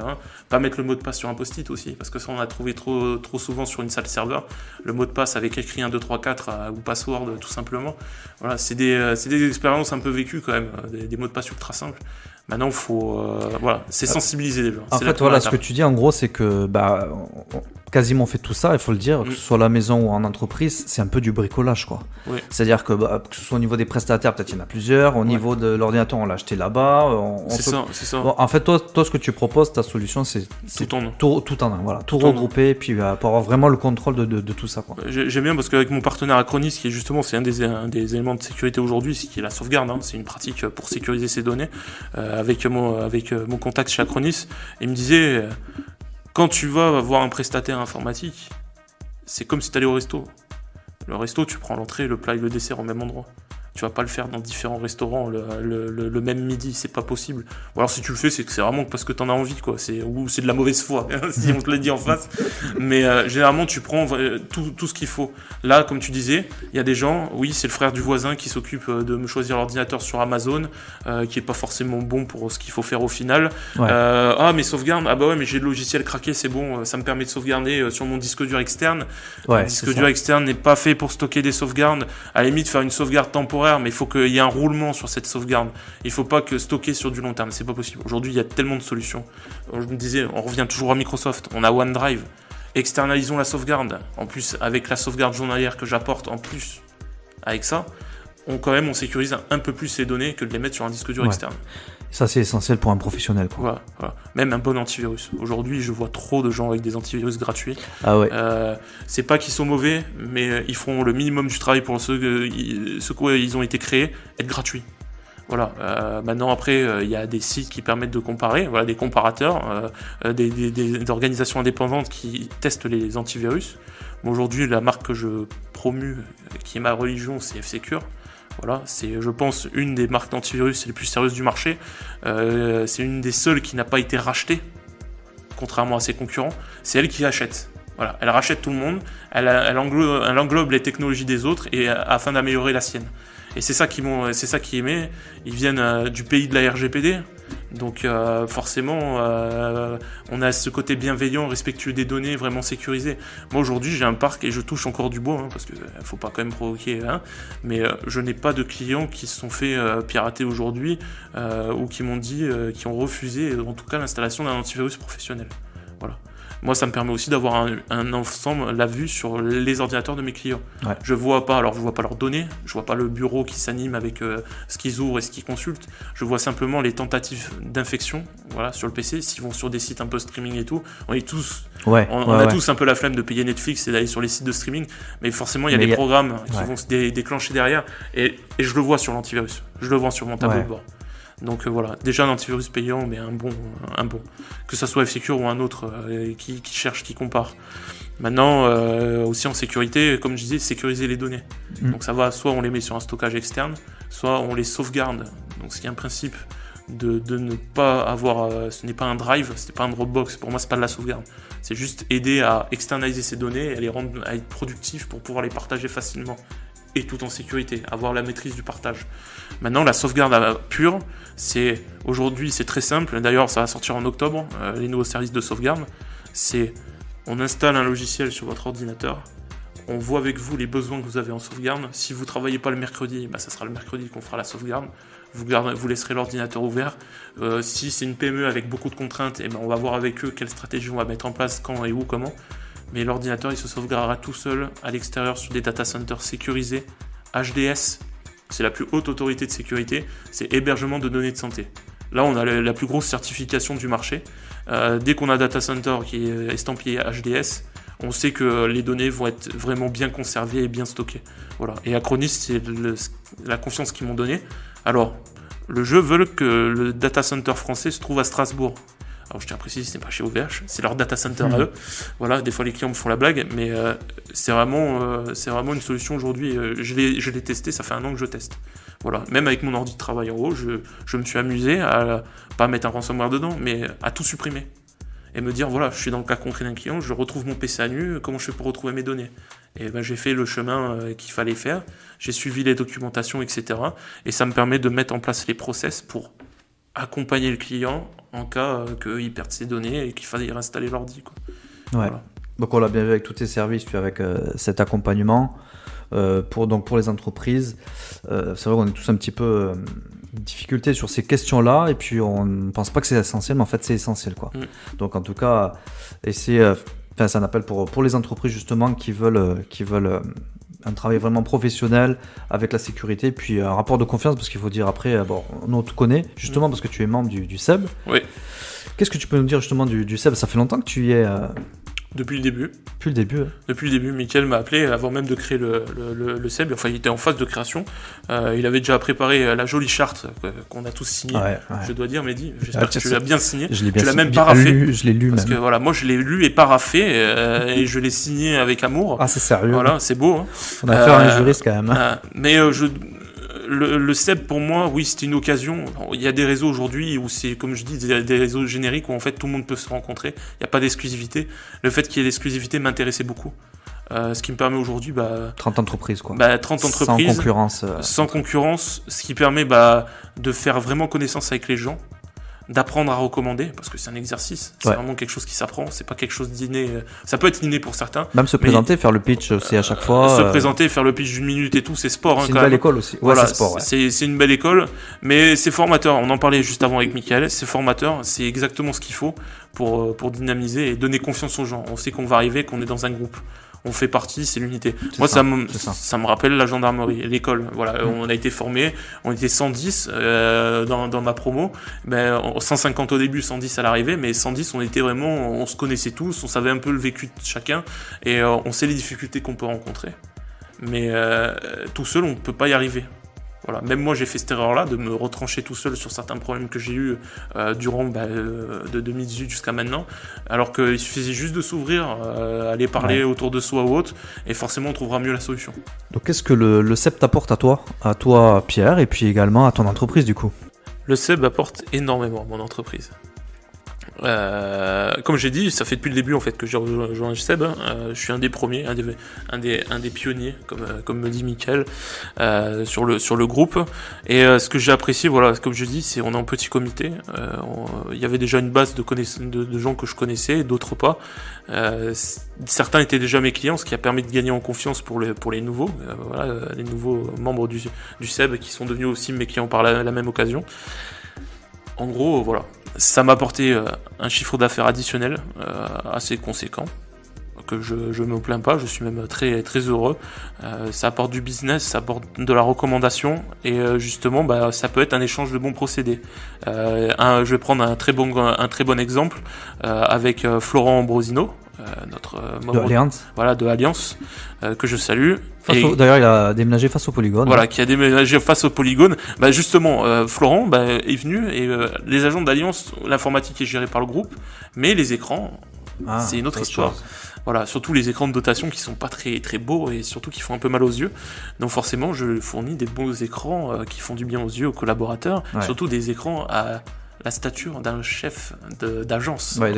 pas mettre le mot de passe sur un post-it aussi, parce que ça on a trouvé trop souvent sur une salle serveur, le mot de passe avec écrit 1, 2, 3, 4 ou password tout simplement. Voilà, c'est des expériences un peu vécues quand même, des mots de passe ultra simples. Maintenant, il faut c'est sensibiliser les gens. En fait, voilà, ce que tu dis en gros, c'est que quasiment fait tout ça, il faut le dire, que ce soit à la maison ou en entreprise, c'est un peu du bricolage, quoi. Oui. C'est-à-dire que ce soit au niveau des prestataires, peut-être il y en a plusieurs, au niveau de l'ordinateur, on l'a acheté là-bas. C'est ça. Bon, en fait, toi, ce que tu proposes, ta solution, c'est tout en un. Tout en un, voilà, tout regroupé, puis pour avoir vraiment le contrôle de tout ça, quoi. J'aime bien parce qu'avec mon partenaire Acronis, qui est justement, c'est un des éléments de sécurité aujourd'hui, c'est qui est la sauvegarde, c'est une pratique pour sécuriser ses données. Avec mon contact chez Acronis, il me disait quand tu vas voir un prestataire informatique, c'est comme si tu allais au resto. Le resto, tu prends l'entrée, le plat et le dessert au même endroit. Tu vas pas le faire dans différents restaurants le même midi, c'est pas possible. Ou alors si tu le fais, c'est que c'est vraiment parce que t'en as envie, quoi. Ou c'est de la mauvaise foi, si on te le dit en face. Mais généralement, tu prends tout ce qu'il faut. Là, comme tu disais, il y a des gens, oui, c'est le frère du voisin qui s'occupe de me choisir l'ordinateur sur Amazon, qui est pas forcément bon pour ce qu'il faut faire au final. Ouais. Mais sauvegarde, mais j'ai le logiciel craqué, c'est bon, ça me permet de sauvegarder sur mon disque dur externe. Ouais, le disque dur externe n'est pas fait pour stocker des sauvegardes. À la limite, faire une sauvegarde temporaire, mais il faut qu'il y ait un roulement sur cette sauvegarde. Il ne faut pas que stocker sur du long terme, c'est pas possible. Aujourd'hui, il y a tellement de solutions. Je me disais, on revient toujours à Microsoft, on a OneDrive. externalisons la sauvegarde. En plus, avec la sauvegarde journalière que j'apporte, en plus, avec ça, on sécurise un peu plus les données que de les mettre sur un disque dur externe. Ça, c'est essentiel pour un professionnel, quoi. Voilà. Même un bon antivirus. Aujourd'hui, je vois trop de gens avec des antivirus gratuits. Ah ouais. C'est pas qu'ils sont mauvais, mais ils feront le minimum du travail pour ce quoi ils ont été créés, être gratuits. Voilà. Maintenant, après, il y a des sites qui permettent de comparer, voilà, des comparateurs, des organisations indépendantes qui testent les antivirus. Bon, aujourd'hui, la marque que je promue, qui est ma religion, c'est F-Secure. Voilà, c'est, je pense, une des marques d'antivirus les plus sérieuses du marché. C'est une des seules qui n'a pas été rachetée, contrairement à ses concurrents. C'est elle qui achète. Voilà, elle rachète tout le monde, elle englobe les technologies des autres et afin d'améliorer la sienne. Et c'est ça qui aimait. Ils viennent du pays de la RGPD, donc forcément, on a ce côté bienveillant, respectueux des données, vraiment sécurisé. Moi aujourd'hui, j'ai un parc et je touche encore du bois, parce que faut pas quand même provoquer, mais je n'ai pas de clients qui se sont fait pirater aujourd'hui ou qui m'ont dit, qui ont refusé, en tout cas, l'installation d'un antivirus professionnel. Voilà. Moi, ça me permet aussi d'avoir un ensemble, la vue sur les ordinateurs de mes clients. Ouais. Je vois pas leurs données, je vois pas le bureau qui s'anime avec ce qu'ils ouvrent et ce qu'ils consultent. Je vois simplement les tentatives d'infection, voilà, sur le PC. S'ils vont sur des sites un peu streaming et tout, on est tous, on a tous un peu la flemme de payer Netflix et d'aller sur les sites de streaming, mais forcément, il y a des programmes qui vont se déclencher derrière, et je le vois sur l'antivirus, je le vois sur mon tableau de bord. Donc voilà, déjà un antivirus payant, mais un bon. Que ça soit F-Secure ou un autre qui cherche, qui compare. Maintenant, aussi en sécurité, comme je disais, sécuriser les données. Donc ça va, soit on les met sur un stockage externe, soit on les sauvegarde. Donc ce qui est un principe de ne pas avoir... ce n'est pas un drive, ce n'est pas un Dropbox. Pour moi, c'est pas de la sauvegarde. C'est juste aider à externaliser ces données et à les rendre à être productifs pour pouvoir les partager facilement. Et tout en sécurité, avoir la maîtrise du partage. Maintenant, la sauvegarde pure, aujourd'hui, c'est très simple. D'ailleurs, ça va sortir en octobre, les nouveaux services de sauvegarde. On installe un logiciel sur votre ordinateur, on voit avec vous les besoins que vous avez en sauvegarde. Si vous ne travaillez pas le mercredi, ça sera le mercredi qu'on fera la sauvegarde. Vous laisserez l'ordinateur ouvert. Si c'est une PME avec beaucoup de contraintes, on va voir avec eux quelle stratégie on va mettre en place, quand et où, comment. Mais l'ordinateur, il se sauvegardera tout seul à l'extérieur sur des data centers sécurisés. HDS, c'est la plus haute autorité de sécurité, c'est hébergement de données de santé. Là, on a la plus grosse certification du marché. Dès qu'on a un data center qui est estampillé HDS, on sait que les données vont être vraiment bien conservées et bien stockées. Voilà. Et Acronis, c'est la confiance qu'ils m'ont donnée. Alors, le jeu veut que le data center français se trouve à Strasbourg. Alors je tiens à préciser, ce n'est pas chez OVH, c'est leur data center à eux. Voilà, des fois les clients me font la blague, mais c'est vraiment une solution aujourd'hui. Je l'ai testé, ça fait 1 an que je teste. Voilà, même avec mon ordi de travail en haut, je me suis amusé à pas mettre un ransomware dedans, mais à tout supprimer. Et me dire, voilà, je suis dans le cas concret d'un client, je retrouve mon PC à nu, comment je fais pour retrouver mes données ? Et j'ai fait le chemin qu'il fallait faire, j'ai suivi les documentations, etc. Et ça me permet de mettre en place les process pour accompagner le client en cas qu'il perde ses données et qu'il faille réinstaller l'ordi. Ouais. Voilà. Donc on l'a bien vu avec tous tes services, puis avec cet accompagnement pour les entreprises. C'est vrai qu'on est tous un petit peu en difficulté sur ces questions-là, et puis on ne pense pas que c'est essentiel, mais en fait c'est essentiel, quoi. Donc en tout cas, c'est un appel pour les entreprises justement qui veulent un travail vraiment professionnel avec la sécurité, puis un rapport de confiance, parce qu'il faut dire après, on te connaît justement parce que tu es membre du SEB. Oui. Qu'est-ce que tu peux nous dire justement du SEB ? Ça fait longtemps que tu y es Depuis le début. Depuis le début. Depuis le début, Mickaël m'a appelé avant même de créer le SEB. Enfin, il était en phase de création. Il avait déjà préparé la jolie charte qu'on a tous signée. Ouais. Je dois dire, Mehdi, j'espère que tu l'as bien signée. Tu l'as même paraffé. Je l'ai lu. Parce que voilà, moi je l'ai lu et paraffé et je l'ai signé avec amour. Ah, c'est sérieux. Voilà, c'est beau. Hein. On a affaire à un juriste quand même. Mais le SEB, pour moi, oui, c'était une occasion. Il y a des réseaux aujourd'hui où c'est, comme je dis, des réseaux génériques où en fait tout le monde peut se rencontrer. Il n'y a pas d'exclusivité. Le fait qu'il y ait l'exclusivité m'intéressait beaucoup. Ce qui me permet aujourd'hui... 30 entreprises, quoi. 30 entreprises. Sans concurrence. Sans concurrence, ce qui permet de faire vraiment connaissance avec les gens, d'apprendre à recommander, parce que c'est un exercice, c'est vraiment quelque chose qui s'apprend, c'est pas quelque chose d'inné, ça peut être inné pour certains. Même se présenter, faire le pitch aussi à chaque fois. Se présenter, faire le pitch d'1 minute et tout, c'est sport. C'est une belle école aussi. Voilà, c'est sport. C'est une belle école, mais c'est formateur, on en parlait juste avant avec Mickaël, c'est formateur, c'est exactement ce qu'il faut pour dynamiser et donner confiance aux gens. On sait qu'on va arriver, qu'on est dans un groupe. On fait partie, c'est l'unité. Moi, ça me rappelle la gendarmerie, l'école. Voilà, on a été formés, on était 110 dans ma promo. 150 au début, 110 à l'arrivée, mais 110, on était vraiment, on se connaissait tous, on savait un peu le vécu de chacun et on sait les difficultés qu'on peut rencontrer. Mais tout seul, on ne peut pas y arriver. Voilà. Même moi, j'ai fait cette erreur-là, de me retrancher tout seul sur certains problèmes que j'ai eus durant de 2018 jusqu'à maintenant, alors qu'il suffisait juste de s'ouvrir, aller parler autour de soi ou autre, et forcément, on trouvera mieux la solution. Donc, qu'est-ce que le CEB t'apporte à toi, Pierre, et puis également à ton entreprise, du coup? Le CEB apporte énormément à mon entreprise. Comme j'ai dit, ça fait depuis le début en fait que j'ai rejoint le CEB. Je suis un des premiers, un des pionniers, comme me dit Mickaël, sur le groupe. Et ce que j'ai apprécié, voilà, comme je dis, c'est on est en petit comité. Il y avait déjà une base de gens que je connaissais, d'autres pas. Certains étaient déjà mes clients, ce qui a permis de gagner en confiance pour les nouveaux, les nouveaux membres du CEB qui sont devenus aussi mes clients par la même occasion. En gros, voilà. Ça m'a apporté un chiffre d'affaires additionnel assez conséquent, que je me plains pas, je suis même très, très heureux. Ça apporte du business, ça apporte de la recommandation, et justement, ça peut être un échange de bons procédés. Je vais prendre un très bon exemple avec Florent Ambrosino, notre membre de Alliance, que je salue. D'ailleurs, il a déménagé face au Polygone. Voilà, qui a déménagé face au Polygone. Justement, Florent est venu, et les agents d'Alliance, l'informatique est gérée par le groupe, mais les écrans, c'est une autre histoire. Voilà, surtout les écrans de dotation qui sont pas très très beaux et surtout qui font un peu mal aux yeux. Donc forcément, je fournis des beaux écrans qui font du bien aux yeux aux collaborateurs, surtout des écrans à la stature d'un chef d'agence. De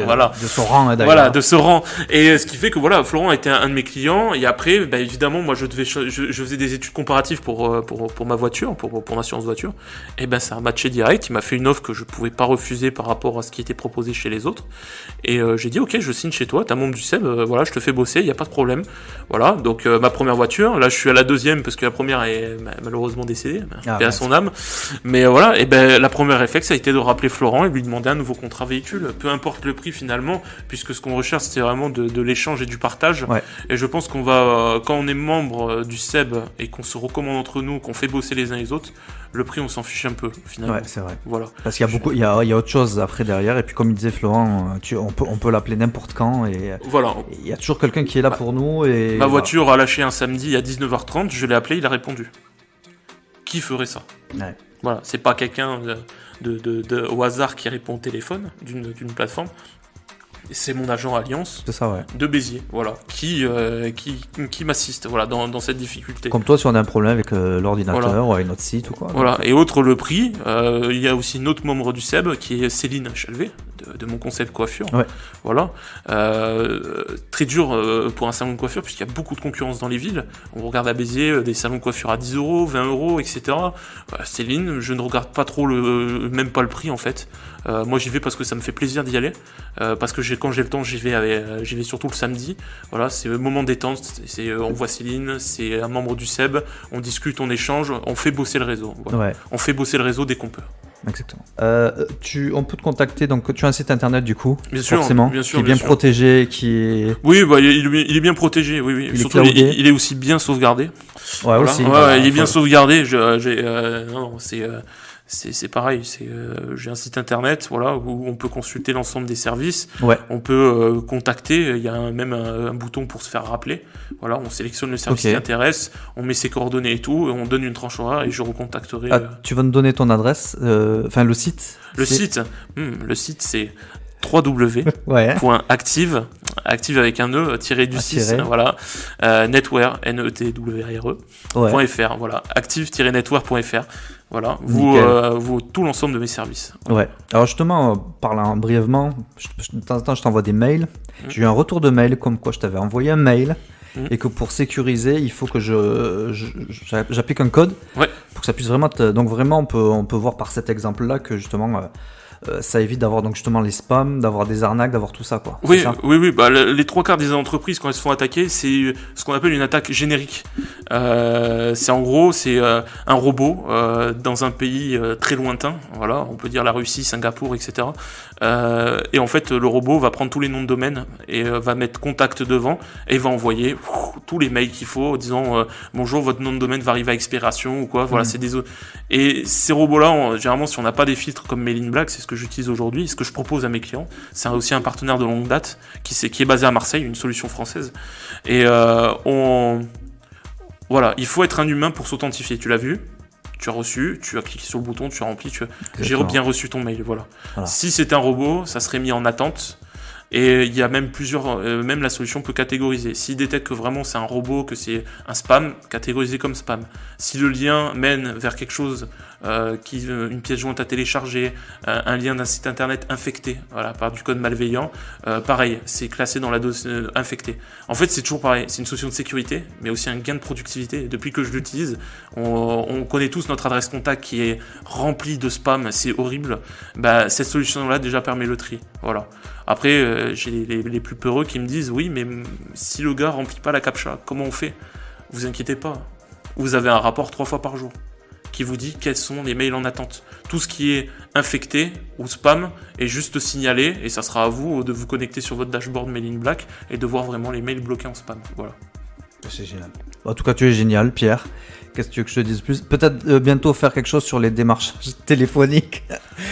son rang, d'ailleurs. Voilà, de ce rang. Et ce qui fait que voilà, Florent était un de mes clients. Et après, évidemment, moi, je faisais des études comparatives pour ma voiture, pour ma assurance voiture. Et ça a matché direct. Il m'a fait une offre que je pouvais pas refuser par rapport à ce qui était proposé chez les autres. Et j'ai dit, ok, je signe chez toi. T'es un membre du CEB. Voilà, je te fais bosser. Il y a pas de problème. Voilà. Donc ma première voiture. Là, je suis à la deuxième parce que la première est malheureusement décédée. Paix à son âme. Mais voilà. Et la première réflexe a été de rappeler Florent et lui demander un nouveau contrat véhicule, peu importe le prix finalement, puisque ce qu'on recherche c'est vraiment de l'échange et du partage. Et je pense qu'on va, quand on est membre du CEB et qu'on se recommande entre nous, qu'on fait bosser les uns les autres, le prix on s'en fiche un peu finalement. Ouais, c'est vrai. Voilà. Parce qu'il y a beaucoup, il y a autre chose après derrière, et puis comme il disait Florent, on peut l'appeler n'importe quand, et voilà. Il y a toujours quelqu'un qui est là pour nous. Et ma voiture a lâché un samedi à 19h30, je l'ai appelé, il a répondu. Qui ferait ça? Voilà, c'est pas quelqu'un au hasard qui répond au téléphone d'une plateforme. C'est mon agent Alliance de Béziers, voilà, qui m'assiste, voilà, dans cette difficulté. Comme toi, si on a un problème avec l'ordinateur ou avec notre site ou quoi. Voilà. Et autre le prix, il y a aussi une autre membre du CEB qui est Céline Chalvet de mon concept coiffure. Voilà. Très dur pour un salon de coiffure puisqu'il y a beaucoup de concurrence dans les villes. On regarde à Béziers des salons de coiffure à 10 €, 20 €, etc. Céline, je ne regarde pas trop même pas le prix en fait. Moi j'y vais parce que ça me fait plaisir d'y aller, parce que quand j'ai le temps j'y vais surtout le samedi. Voilà, c'est le moment détente, on voit Céline, c'est un membre du CEB, on discute, on échange, on fait bosser le réseau. Voilà. On fait bosser le réseau dès qu'on peut. Exactement. On peut te contacter, donc tu as un site internet du coup, bien sûr, forcément, bien sûr, qui est bien protégé, qui est... Oui, il est bien protégé, oui. Surtout, il est aussi bien sauvegardé. Ouais, aussi. Il est bien sauvegardé. C'est pareil, j'ai un site internet, voilà, où on peut consulter l'ensemble des services. On peut contacter, il y a même un bouton pour se faire rappeler. Voilà, on sélectionne le service qui intéresse, on met ses coordonnées et tout, et on donne une tranche horaire et je recontacterai. Tu vas me donner ton adresse, le site. Le site c'est www.active, active avec un E, tiré du 6, voilà, netware, netware.fr, voilà, active-netware.fr. Voilà, vous tout l'ensemble de mes services. Ouais. Alors justement, parlant brièvement, de temps en temps je t'envoie des mails. J'ai eu un retour de mail comme quoi je t'avais envoyé un mail et que pour sécuriser, il faut que j'applique un code pour que ça puisse vraiment... Donc vraiment, on peut voir par cet exemple-là que justement... ça évite d'avoir donc justement les spams, d'avoir des arnaques, d'avoir tout ça quoi. Oui. Les 3/4 des entreprises quand elles se font attaquer, c'est ce qu'on appelle une attaque générique. C'est en gros un robot dans un pays très lointain. Voilà, on peut dire la Russie, Singapour, etc. Et en fait, le robot va prendre tous les noms de domaine et va mettre contact devant et va envoyer tous les mails qu'il faut en disant bonjour, votre nom de domaine va arriver à expiration ou quoi. Voilà, c'est des et ces robots-là, généralement, si on n'a pas des filtres comme Mail in Black, c'est ce que j'utilise aujourd'hui, ce que je propose à mes clients. C'est aussi un partenaire de longue date qui est basé à Marseille, une solution française. Et voilà, il faut être un humain pour s'authentifier. Tu l'as vu, tu as reçu, tu as cliqué sur le bouton, tu as rempli, j'ai bien reçu ton mail. Voilà. Si c'était un robot, ça serait mis en attente. Et il y a même même la solution peut catégoriser. S'il détecte que vraiment c'est un robot, que c'est un spam, catégoriser comme spam. Si le lien mène vers quelque chose, une pièce jointe à télécharger, un lien d'un site internet infecté, voilà, par du code malveillant, pareil, c'est classé dans la dose infectée. En fait, c'est toujours pareil, c'est une solution de sécurité, mais aussi un gain de productivité. Depuis que je l'utilise, on connaît tous notre adresse contact qui est remplie de spam, c'est horrible. Bah, cette solution-là déjà permet le tri, voilà. Après, j'ai les plus peureux qui me disent « Oui, mais si le gars remplit pas la CAPTCHA, comment on fait ?» Vous inquiétez pas, vous avez un rapport 3 fois par jour qui vous dit quels sont les mails en attente. Tout ce qui est infecté ou spam est juste signalé et ça sera à vous de vous connecter sur votre dashboard Mail in Black et de voir vraiment les mails bloqués en spam. Voilà. C'est génial. En tout cas, tu es génial, Pierre. Qu'est-ce que tu veux que je te dise plus ? Peut-être bientôt faire quelque chose sur les démarches téléphoniques.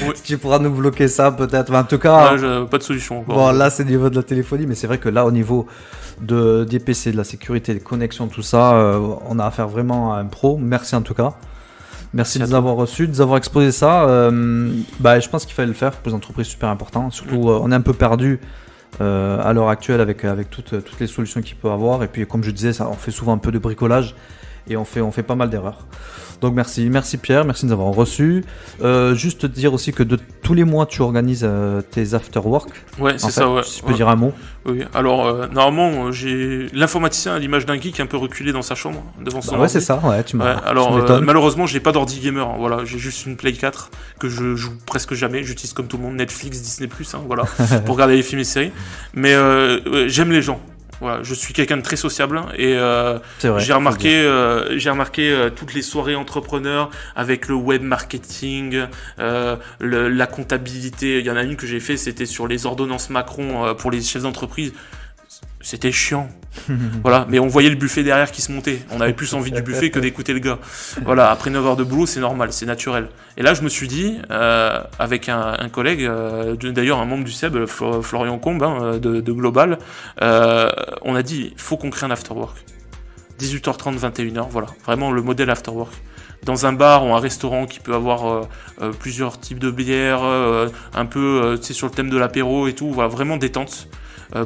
Oui. Tu pourras nous bloquer ça, peut-être. En tout cas, pas de solution encore. Bon, là, c'est au niveau de la téléphonie, mais c'est vrai que là, au niveau des PC, de la sécurité, des connexions, tout ça, on a affaire vraiment à un pro. Merci en tout cas. Merci de nous avoir reçus, de nous avoir exposé ça. Je pense qu'il fallait le faire pour les entreprises, super important. Surtout, on est un peu perdu à l'heure actuelle avec toutes les solutions qu'il peut avoir. Et puis, comme je disais, on fait souvent un peu de bricolage. Et on fait pas mal d'erreurs. Donc merci Pierre, merci de nous avoir reçus. Juste te dire aussi que tous les mois tu organises tes after-work. Ouais, c'est ça, ouais. Si tu peux dire un mot. Oui, alors normalement j'ai l'informaticien à l'image d'un geek un peu reculé dans sa chambre devant son ordi. Ouais, c'est ça, ouais, tu m'as. Alors malheureusement j'ai pas d'ordi gamer, hein, voilà, j'ai juste une Play 4 que je joue presque jamais, j'utilise comme tout le monde Netflix, Disney+, hein, voilà, pour regarder les films et séries. Mais j'aime les gens. Voilà, je suis quelqu'un de très sociable et vrai, j'ai remarqué toutes les soirées entrepreneurs avec le web marketing, la comptabilité. Il y en a une que j'ai fait, c'était sur les ordonnances Macron pour les chefs d'entreprise. C'était chiant. Voilà, mais on voyait le buffet derrière qui se montait. On avait plus envie du buffet que d'écouter le gars. Voilà, après 9 heures de boulot, c'est normal, c'est naturel. Et là, je me suis dit, avec un collègue, d'ailleurs un membre du SEB, Florian Combe, hein, de Global, on a dit, il faut qu'on crée un afterwork. 18h30, 21h, voilà. Vraiment le modèle afterwork. Dans un bar ou un restaurant qui peut avoir plusieurs types de bières, un peu sur le thème de l'apéro et tout, voilà, vraiment détente.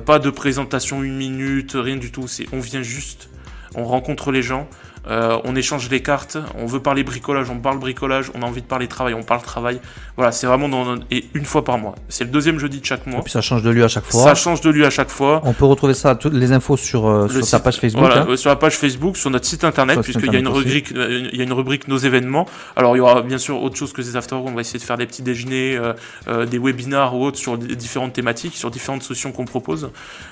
Pas de présentation 1 minute, rien du tout. On vient juste, on rencontre les gens, on échange les cartes, on veut parler bricolage, on parle bricolage, on a envie de parler travail, on parle travail. Voilà, c'est vraiment et une fois par mois. C'est le 2e jeudi de chaque mois. Et puis ça change de lieu à chaque fois. Ça change de lieu à chaque fois. On peut retrouver ça, toutes les infos sur ta page Facebook. Voilà, hein. Sur la page Facebook, sur notre site internet, puisqu'il y a une rubrique nos événements. Alors il y aura bien sûr autre chose que ces afterworks. On va essayer de faire des petits déjeuners, des webinars ou autres sur différentes thématiques, sur différentes solutions qu'on propose.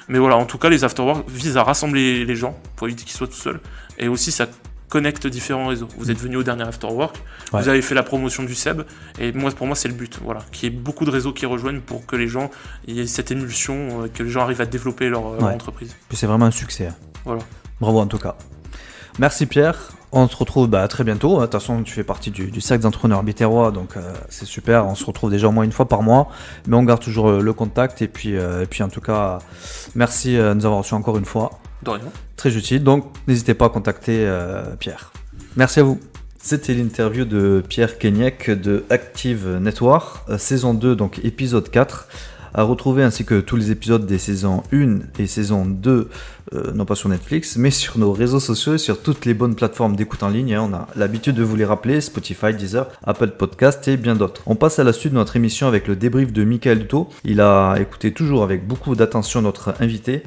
Mais voilà, en tout cas, les afterworks visent à rassembler les gens pour éviter qu'ils soient tout seuls. Et aussi, ça connecte différents réseaux. Vous êtes venu au dernier afterwork, vous avez fait la promotion du SEB, et pour moi c'est le but, voilà, qu'il y ait beaucoup de réseaux qui rejoignent pour que les gens, il y ait cette émulsion, que les gens arrivent à développer leur entreprise. Puis c'est vraiment un succès. Voilà. Bravo en tout cas. Merci Pierre. On se retrouve très bientôt. De toute façon, tu fais partie du cercle d'entrepreneurs biterrois, donc c'est super. On se retrouve déjà au moins une fois par mois, mais on garde toujours le contact. Et puis en tout cas, merci de nous avoir reçus encore une fois. De rien. Très utile, donc n'hésitez pas à contacter Pierre. Merci à vous. C'était l'interview de Pierre Kenyek de Active Network, saison 2, donc épisode 4. À retrouver ainsi que tous les épisodes des saisons 1 et saison 2, non pas sur Netflix, mais sur nos réseaux sociaux et sur toutes les bonnes plateformes d'écoute en ligne. On a l'habitude de vous les rappeler, Spotify, Deezer, Apple Podcast et bien d'autres. On passe à la suite de notre émission avec le débrief de Michael Duto. Il a écouté toujours avec beaucoup d'attention notre invité,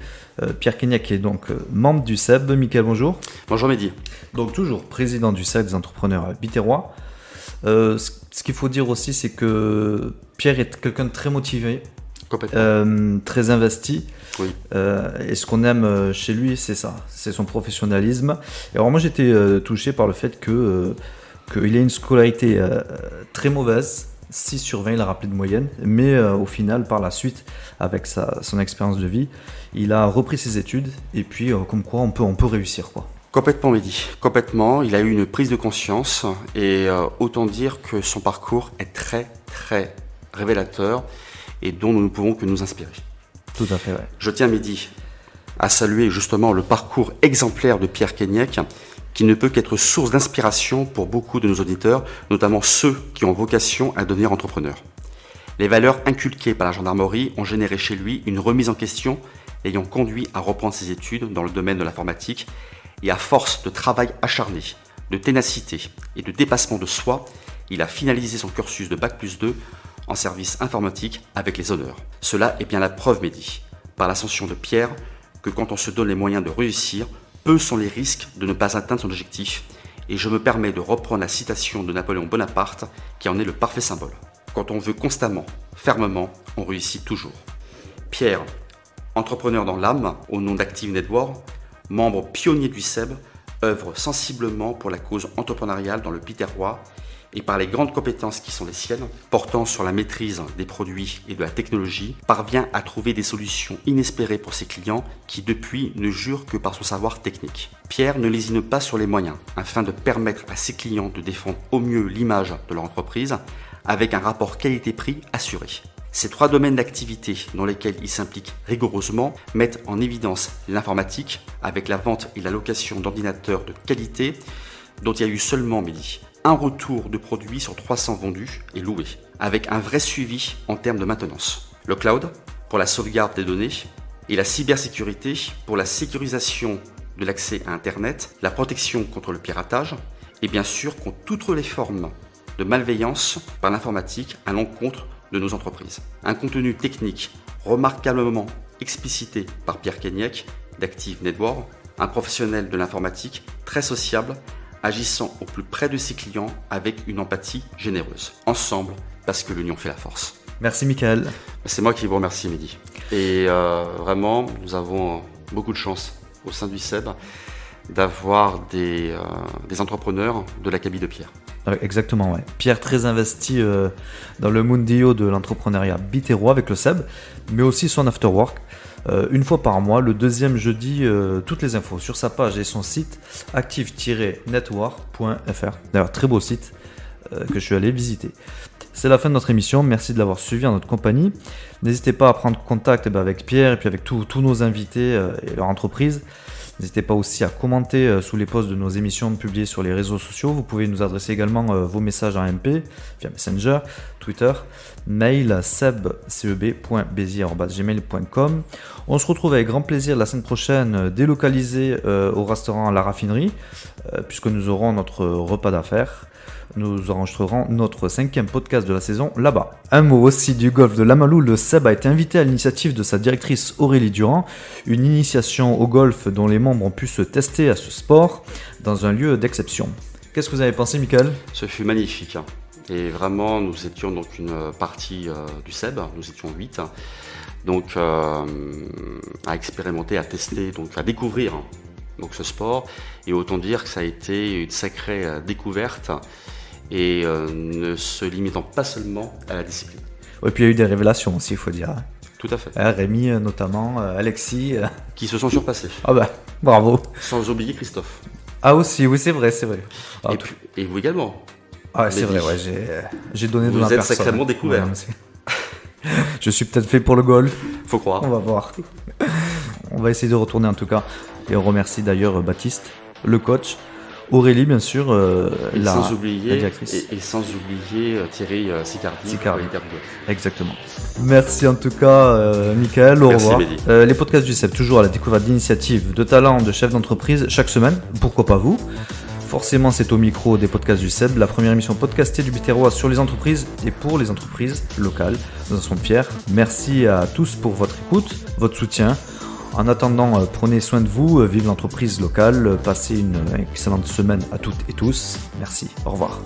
Pierre Kenyek, est donc membre du SEB. Michael, bonjour. Bonjour Mehdi. Donc toujours président du SEB des entrepreneurs biterrois. Ce qu'il faut dire aussi, c'est que Pierre est quelqu'un de très motivé, très investi. Oui. Et ce qu'on aime chez lui, c'est ça, c'est son professionnalisme. Et alors moi, j'étais touché par le fait qu'il ait une scolarité très mauvaise, 6 sur 20, il a rappelé de moyenne. Mais au final, par la suite, avec son expérience de vie, il a repris ses études. Et puis, comme quoi, on peut réussir, quoi. Complètement, Mehdi. Complètement. Il a eu une prise de conscience. Et autant dire que son parcours est très, très révélateur et dont nous ne pouvons que nous inspirer. Tout à fait, ouais. Je tiens, Mehdi, à saluer justement le parcours exemplaire de Pierre Kenyek, qui ne peut qu'être source d'inspiration pour beaucoup de nos auditeurs, notamment ceux qui ont vocation à devenir entrepreneurs. Les valeurs inculquées par la gendarmerie ont généré chez lui une remise en question, l'ayant conduit à reprendre ses études dans le domaine de l'informatique, et à force de travail acharné, de ténacité et de dépassement de soi, il a finalisé son cursus de Bac+2 en service informatique avec les honneurs. Cela est bien la preuve, Mehdi, par l'ascension de Pierre, que quand on se donne les moyens de réussir, peu sont les risques de ne pas atteindre son objectif, et je me permets de reprendre la citation de Napoléon Bonaparte, qui en est le parfait symbole. Quand on veut constamment, fermement, on réussit toujours. Pierre, entrepreneur dans l'âme, au nom d'Active Network, membre pionnier du SEB, œuvre sensiblement pour la cause entrepreneuriale dans le Biterrois, et par les grandes compétences qui sont les siennes, portant sur la maîtrise des produits et de la technologie, parvient à trouver des solutions inespérées pour ses clients qui depuis ne jurent que par son savoir technique. Pierre ne lésine pas sur les moyens afin de permettre à ses clients de défendre au mieux l'image de leur entreprise avec un rapport qualité-prix assuré. Ces 3 domaines d'activité dans lesquels il s'implique rigoureusement mettent en évidence l'informatique avec la vente et la location d'ordinateurs de qualité dont il y a eu seulement, Mehdi, un retour de produits sur 300 vendus et loués, avec un vrai suivi en termes de maintenance. Le cloud, pour la sauvegarde des données, et la cybersécurité, pour la sécurisation de l'accès à Internet, la protection contre le piratage, et bien sûr contre toutes les formes de malveillance par l'informatique à l'encontre de nos entreprises. Un contenu technique remarquablement explicité par Pierre Kenyek d'Active Network, un professionnel de l'informatique très sociable, agissant au plus près de ses clients avec une empathie généreuse. Ensemble, parce que l'union fait la force. Merci Michael. C'est moi qui vous remercie, Mehdi. Et vraiment, nous avons beaucoup de chance au sein du SEB d'avoir des entrepreneurs de l'acabit de Pierre. Exactement, ouais. Pierre très investi dans le mundio de l'entrepreneuriat biterrois avec le SEB, mais aussi son afterwork. Une fois par mois, le deuxième jeudi, toutes les infos sur sa page et son site active-network.fr. D'ailleurs, très beau site que je suis allé visiter. C'est la fin de notre émission, merci de l'avoir suivi en notre compagnie. N'hésitez pas à prendre contact avec Pierre et puis avec tous nos invités et leur entreprise. N'hésitez pas aussi à commenter sous les posts de nos émissions publiées sur les réseaux sociaux. Vous pouvez nous adresser également vos messages en MP via Messenger, Twitter, mail ceb.bezier@gmail.com. On se retrouve avec grand plaisir la semaine prochaine délocalisé au restaurant La Raffinerie puisque nous aurons notre repas d'affaires. Nous enregistrerons notre 5e podcast de la saison là-bas. Un mot aussi du golf de Lamalou. Le SEB a été invité à l'initiative de sa directrice Aurélie Durand, une initiation au golf dont les membres ont pu se tester à ce sport dans un lieu d'exception. Qu'est-ce que vous avez pensé, Michael ? Ce fut magnifique. Et vraiment, nous étions donc une partie du SEB, nous étions 8, donc à expérimenter, à tester, donc à découvrir donc ce sport. Et autant dire que ça a été une sacrée découverte. Et ne se limitant pas seulement à la discipline. Et puis il y a eu des révélations aussi, il faut dire. Tout à fait. Rémi notamment, Alexis. Qui se sont surpassés. Ah bah, bravo. Sans oublier Christophe. Ah aussi, oui c'est vrai. Ah, et vous également. Ah c'est vrai, ouais, j'ai donné de la personne. Vous êtes sacrément découvert. Ouais, je suis peut-être fait pour le golf. Faut croire. On va voir. On va essayer de retourner en tout cas. Et on remercie d'ailleurs Baptiste, le coach. Aurélie, bien sûr, la directrice. Et sans oublier Thierry Sicardi. Exactement. Merci en tout cas, Michael. Au revoir. Les podcasts du SEB, toujours à la découverte d'initiatives, de talents, de chefs d'entreprise, chaque semaine. Pourquoi pas vous ? Forcément, c'est au micro des podcasts du SEB, la première émission podcastée du Biterrois sur les entreprises et pour les entreprises locales. Nous en sommes fiers. Merci à tous pour votre écoute, votre soutien. En attendant, prenez soin de vous, vive l'entreprise locale, passez une excellente semaine à toutes et tous. Merci, au revoir.